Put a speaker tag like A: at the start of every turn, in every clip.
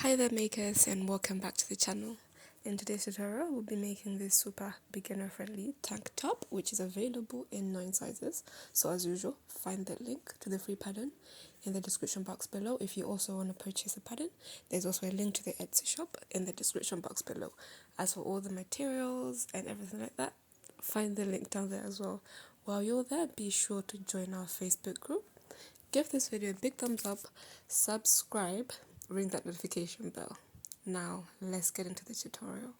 A: Hi there makers and welcome back to the channel. In today's tutorial we'll be making this super beginner friendly tank top which is available in 9 sizes. So as usual, find the link to the free pattern in the description box below. If you also want to purchase a pattern, there's also a link to the Etsy shop in the description box below. As for all the materials and everything like that, find the link down there as well. While you're there, be sure to join our Facebook group. Give this video a big thumbs up, subscribe, ring that notification bell. Now, let's get into the tutorial.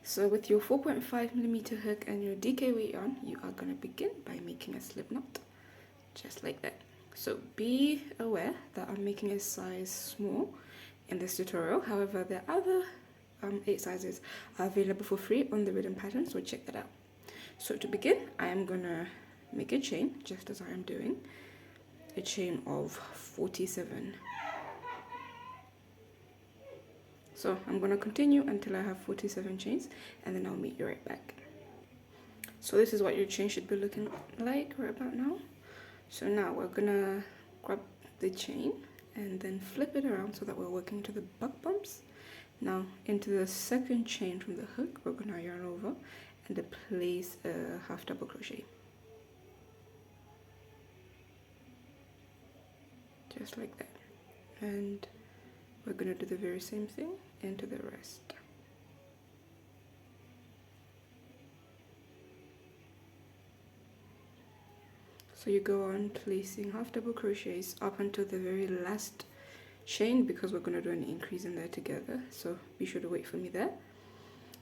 A: So with your 4.5mm hook and your DK weight yarn, you are going to begin by making a slip knot, just like that. So be aware that I'm making a size small in this tutorial. However, the other 8 sizes are available for free on the written pattern, so check that out. So to begin, I am going to make a chain, just as I am doing, a chain of 47. So I'm going to continue until I have 47 chains, and then I'll meet you right back. So this is what your chain should be looking like right about now. So now we're going to grab the chain and then flip it around so that we're working to the buck bumps. Now into the second chain from the hook, we're going to yarn over and place a half double crochet. Just like that. And we're going to do the very same thing into the rest. So you go on placing half double crochets up until the very last chain, because we're going to do an increase in there together. So be sure to wait for me there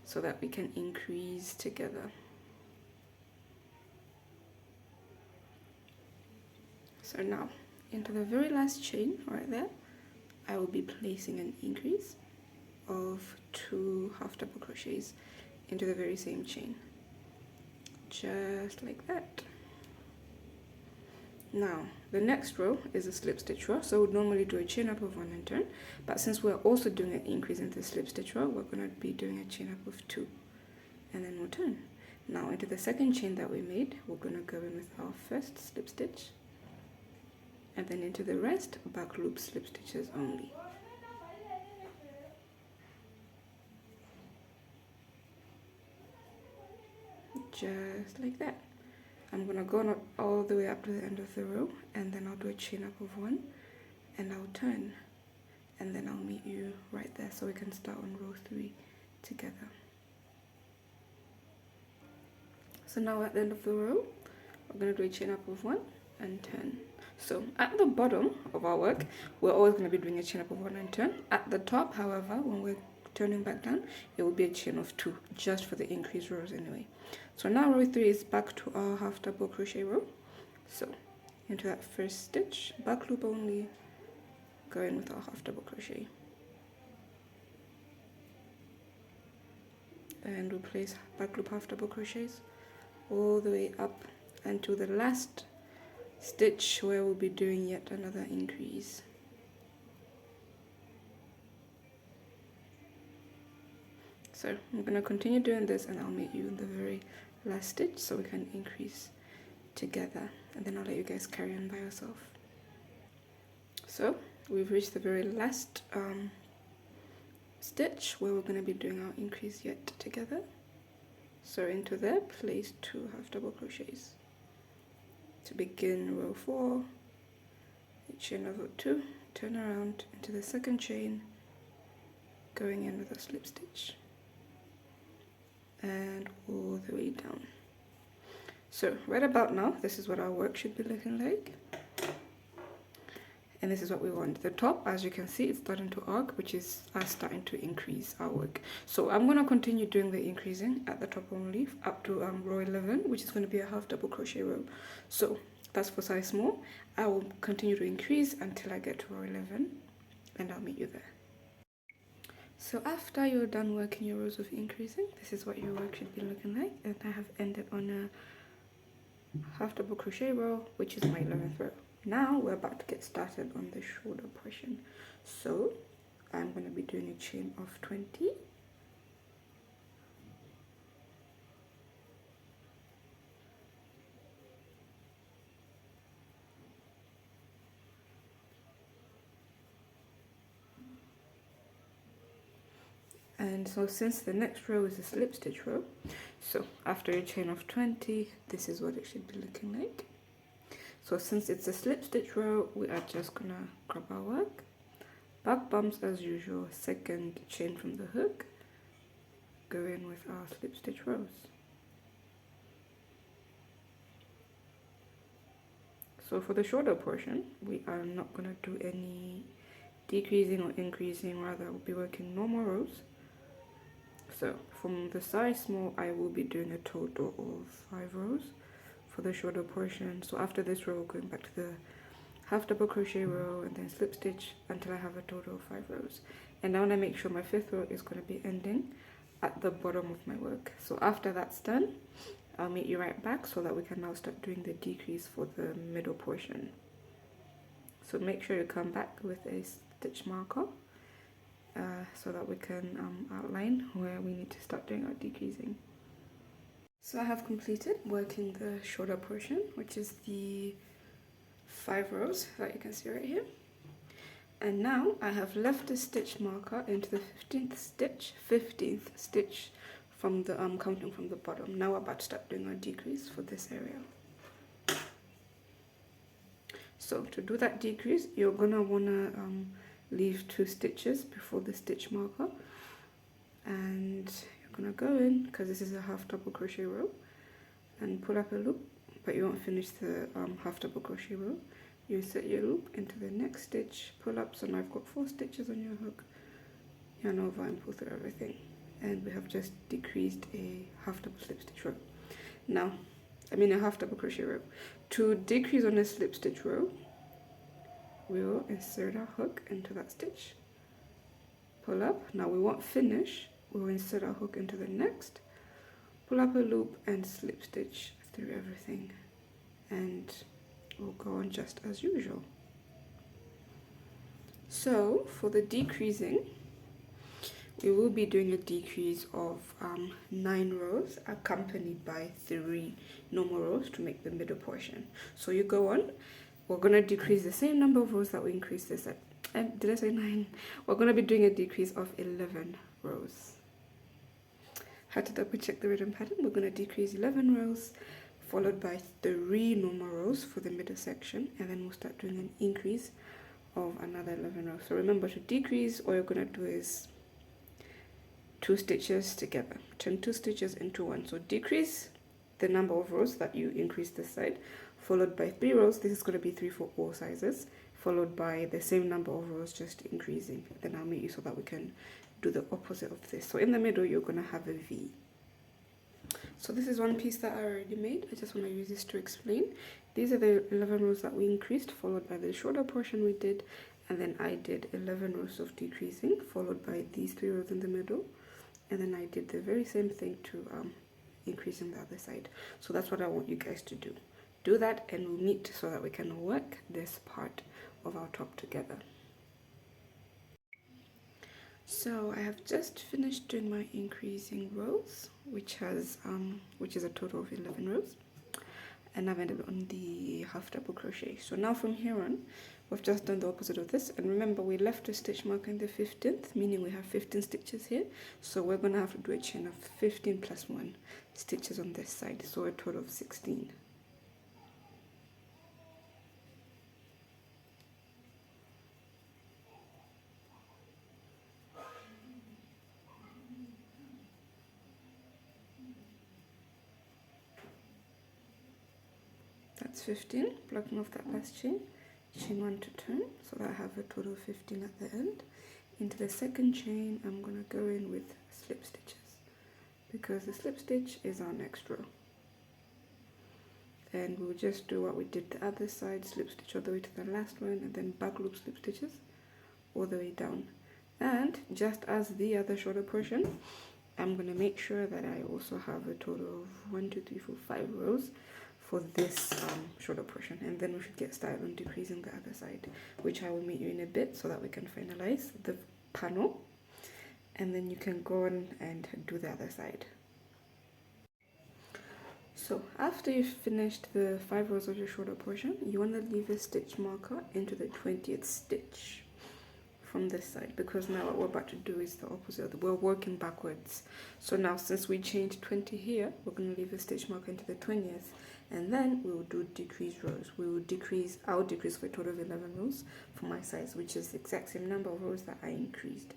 A: so that we can increase together. So now into the very last chain right there, I will be placing an increase of 2 half double crochets into the very same chain, just like that. Now the next row is a slip stitch row, so we'd normally do a chain up of 1 and turn, but since we're also doing an increase into the slip stitch row, we're going to be doing a chain up of 2 and then we'll turn. Now into the second chain that we made, we're going to go in with our first slip stitch, and then into the rest, back loop slip stitches only. Just like that. I'm going to go all the way up to the end of the row, and then I'll do a chain up of 1 and I'll turn, and then I'll meet you right there so we can start on row 3 together. So now at the end of the row, we're going to do a chain up of 1 and turn. So at the bottom of our work, we're always going to be doing a chain up of 1 and turn. At the top, however, when we're turning back down, it will be a chain of 2, just for the increased rows anyway. So now row 3 is back to our half double crochet row. So into that first stitch, back loop only, go in with our half double crochet, and we'll place back loop half double crochets all the way up until the last stitch where we'll be doing yet another increase. So I'm going to continue doing this, and I'll meet you in the very last stitch so we can increase together, and then I'll let you guys carry on by yourself. So we've reached the very last stitch where we're going to be doing our increase yet together. So into there, place 2 half double crochets to begin row 4, a chain over 2, turn around into the second chain, going in with a slip stitch, and all the way down. So right about now, this is what our work should be looking like, and this is what we want. The top, as you can see, it's starting to arc, which is us starting to increase our work. So I'm going to continue doing the increasing at the top only up to row 11, which is going to be a half double crochet row. So that's for size small. I will continue to increase until I get to row 11, and I'll meet you there. So after you're done working your rows of increasing, this is what your work should be looking like, and I have ended on a half double crochet row, which is my 11th row. Now we're about to get started on the shoulder portion. So I'm going to be doing a chain of 20, And so since the next row is a slip stitch row, so after a chain of 20, this is what it should be looking like. So since it's a slip stitch row, we are just gonna grab our work, back bumps as usual, second chain from the hook, go in with our slip stitch rows. So for the shoulder portion, we are not gonna do any decreasing or increasing, rather we'll be working normal rows. So from the size small, I will be doing a total of 5 rows for the shoulder portion. So after this row, going back to the half double crochet row and then slip stitch until I have a total of 5 rows. And I want to make sure my 5th row is going to be ending at the bottom of my work. So after that's done, I'll meet you right back so that we can now start doing the decrease for the middle portion. So make sure you come back with a stitch marker so that we can outline where we need to start doing our decreasing. So I have completed working the shoulder portion, which is the 5 rows that you can see right here. And now I have left a stitch marker into the 15th stitch from the counting from the bottom. Now we're about to start doing our decrease for this area. So to do that decrease, you're gonna wanna leave 2 stitches before the stitch marker, and you're gonna go in, because this is a half double crochet row, and pull up a loop, but you won't finish the half double crochet row. You insert your loop into the next stitch, pull up. So now I've got 4 stitches on your hook, yarn over and pull through everything, and we have just decreased a half double slip stitch row. Now a half double crochet row. To decrease on a slip stitch row, we'll insert our hook into that stitch, pull up. Now we won't finish, we'll insert our hook into the next, pull up a loop and slip stitch through everything, and we'll go on just as usual. So for the decreasing, we will be doing a decrease of 9 rows accompanied by 3 normal rows to make the middle portion. So you go on, we're going to decrease the same number of rows that we increased this at. Did I say 9? We're going to be doing a decrease of 11 rows. Had to double check the rhythm pattern. We're going to decrease 11 rows followed by 3 normal rows for the middle section, and then we'll start doing an increase of another 11 rows. So remember, to decrease, all you're going to do is 2 stitches together, turn 2 stitches into 1. So decrease the number of rows that you increase this side, followed by 3 rows. This is going to be 3 for all sizes, followed by the same number of rows, just increasing. Then I'll meet you so that we can do the opposite of this. So in the middle, you're going to have a V. So this is one piece that I already made. I just want to use this to explain. These are the 11 rows that we increased, followed by the shoulder portion we did, and then I did 11 rows of decreasing, followed by these 3 rows in the middle, and then I did the very same thing to increasing the other side. So that's what I want you guys to do. Do that, and we'll meet so that we can work this part of our top together. So I have just finished doing my increasing rows, which is a total of 11 rows, and I've ended on the half double crochet. So now from here on, we've just done the opposite of this, and remember we left a stitch mark in the 15th, meaning we have 15 stitches here. So we're gonna have to do a chain of 15 plus 1 stitches on this side, so a total of 16. That's 15, blocking off that last chain 1 to turn, so that I have a total of 15 at the end. Into the second chain, I'm going to go in with slip stitches, because the slip stitch is our next row. And we'll just do what we did the other side, slip stitch all the way to the last one, and then back loop slip stitches all the way down. And just as the other shoulder portion, I'm going to make sure that I also have a total of 1, 2, 3, 4, 5 rows for this shoulder portion, and then we should get started on decreasing the other side, which I will meet you in a bit so that we can finalize the panel, and then you can go on and do the other side. So after you've finished the 5 rows of your shoulder portion, you want to leave a stitch marker into the 20th stitch from this side, because now what we're about to do is the opposite. We're working backwards. So now since we changed 20 here, we're going to leave a stitch mark into the 20th, and then we will do decrease rows. I'll decrease for a total of 11 rows for my size, which is the exact same number of rows that I increased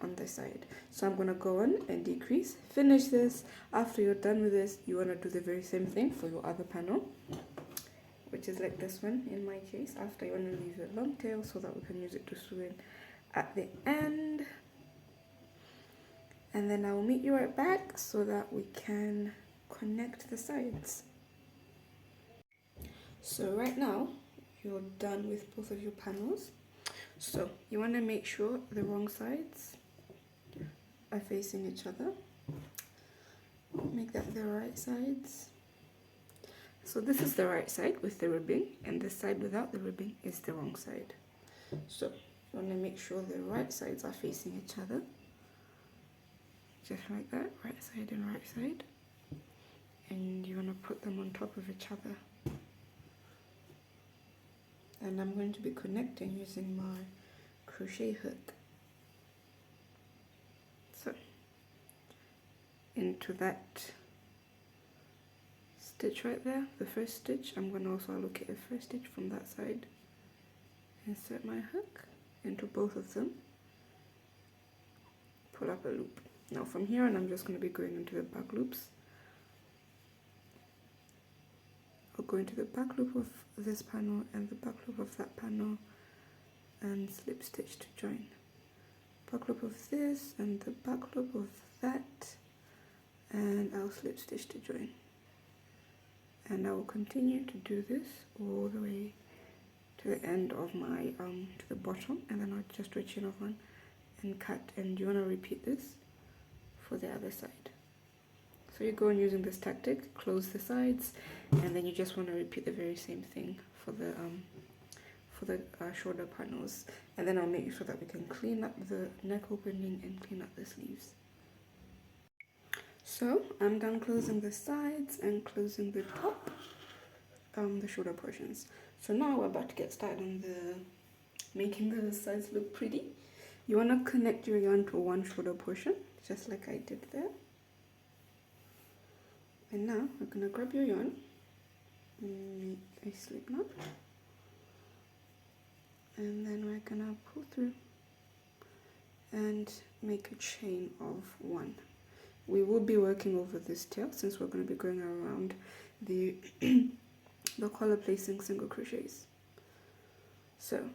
A: on this side. So I'm going to go on and decrease, finish this. After you're done with this, you want to do the very same thing for your other panel, which is like this one in my case. After, you want to leave a long tail so that we can use it to sew in at the end. And then I'll meet you right back so that we can connect the sides. So right now you're done with both of your panels. So you want to make sure the wrong sides are facing each other. Make that the right sides. So this is the right side with the ribbing, and this side without the ribbing is the wrong side. So you want to make sure the right sides are facing each other. Just like that, right side and right side. And you want to put them on top of each other. And I'm going to be connecting using my crochet hook. So into that stitch right there, the first stitch, I'm going to also allocate a first stitch from that side. Insert my hook into both of them. Pull up a loop. Now from here on, I'm just going to be going into the back loops. I'll go into the back loop of this panel and the back loop of that panel and slip stitch to join. Back loop of this and the back loop of that, and I'll slip stitch to join. And I will continue to do this all the way to the end of my to the bottom, and then I'll just do a chain of one and cut. And you want to repeat this for the other side. So you go on using this tactic, close the sides, and then you just want to repeat the very same thing for the shoulder panels. And then I'll make sure that we can clean up the neck opening and clean up the sleeves. So I'm done closing the sides and closing the top, the shoulder portions. So now we're about to get started on making the sides look pretty. You want to connect your yarn to one shoulder portion, just like I did there. And now we're going to grab your yarn and make a slip knot, and then we're going to pull through and make a chain of one. We will be working over this tail since we're going to be going around the the collar placing single crochets. So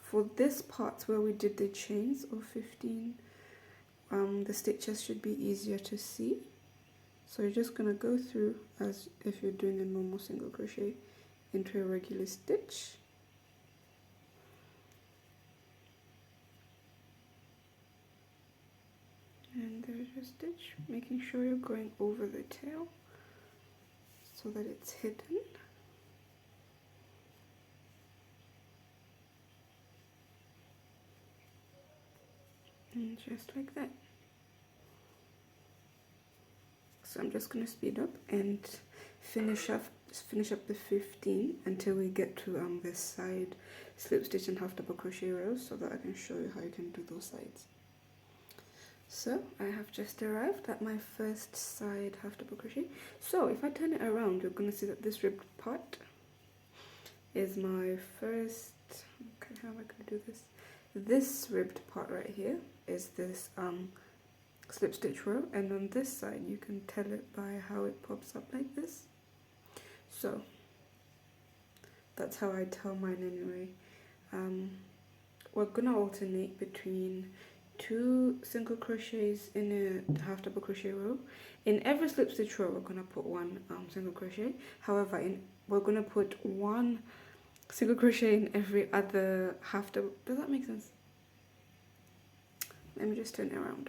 A: for this part where we did the chains of 15, the stitches should be easier to see. So you're just going to go through as if you're doing a normal single crochet into a regular stitch. And there's your stitch, making sure you're going over the tail so that it's hidden. And just like that. So I'm just going to speed up and finish up the 15 until we get to this side slip stitch and half double crochet rows, so that I can show you how you can do those sides. So I have just arrived at my first side half double crochet. So if I turn it around, you're going to see that this ribbed part is my first, okay, how am I going to do this? This ribbed part right here is this slip stitch row, and on this side you can tell it by how it pops up like this. So that's how I tell mine anyway. We're gonna alternate between 2 single crochets in a half double crochet row. In every slip stitch row we're gonna put 1 single crochet. However, we're gonna put 1 single crochet in every other half double. Does that make sense? Let me just turn it around.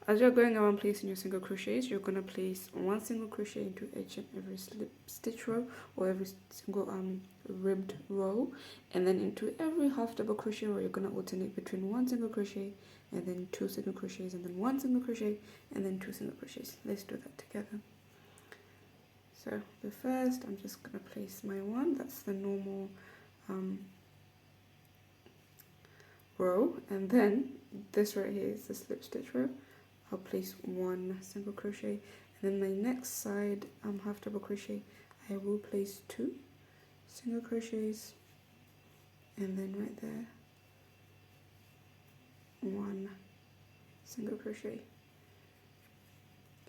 A: As you're going around placing your single crochets, you're going to place 1 single crochet into each and every slip stitch row or every single ribbed row, and then into every half double crochet row you're going to alternate between 1 single crochet and then 2 single crochets and then 1 single crochet and then 2 single crochets. Let's do that together. So the first, I'm just going to place my 1, that's the normal row, and then this right here is the slip stitch row. I'll place 1 single crochet, and then my next side half double crochet, I will place 2 single crochets, and then right there 1 single crochet,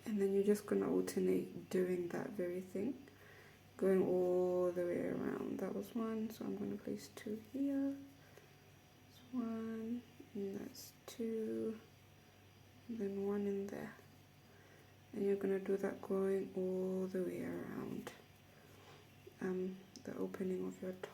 A: and then you're just gonna alternate doing that very thing, going all the way around. That was 1, so I'm gonna place 2 here. That's 1, and that's 2, and then 1 in there, and you're gonna do that going all the way around the opening of your top.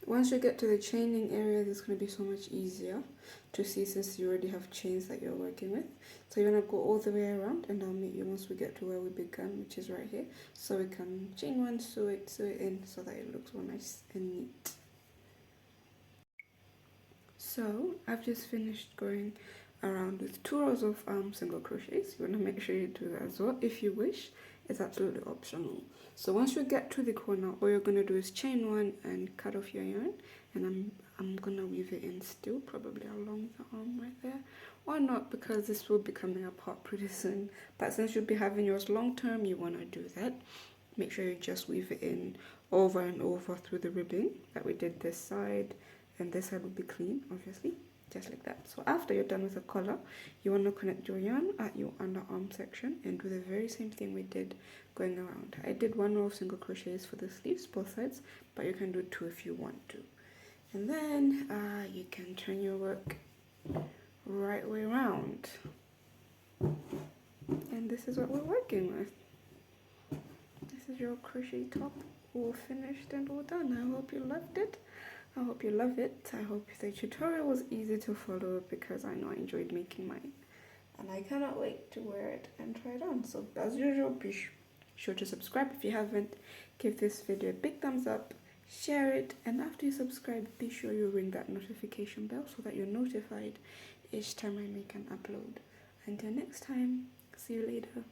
A: Once you get to the chaining area, it's going to be so much easier to see since you already have chains that you're working with. So you're going to go all the way around, and I'll meet you once we get to where we began, which is right here. So we can chain 1, sew it in so that it looks all nice and neat. So I've just finished going around with 2 rows of single crochets. You want to make sure you do that as well if you wish. It's absolutely optional. So once you get to the corner, all you're going to do is chain 1 and cut off your yarn, and I'm going to weave it in still, probably along the arm right there, or not, because this will be coming apart pretty soon. But since you'll be having yours long term, you want to do that. Make sure you just weave it in over and over through the ribbing that we did this side, and this side will be clean, obviously, just like that. So after you're done with the collar, you want to connect your yarn at your underarm section and do the very same thing we did going around. I did 1 row of single crochets for the sleeves, both sides, but you can do 2 if you want to. And then you can turn your work right way around. And this is what we're working with. This is your crochet top all finished and all done. I hope you loved it. I hope you love it. I hope the tutorial was easy to follow, because I know I enjoyed making mine. And I cannot wait to wear it and try it on. So as usual, be sure to subscribe if you haven't. Give this video a big thumbs up. Share it. And after you subscribe, be sure you ring that notification bell so that you're notified each time I make an upload. Until next time, see you later.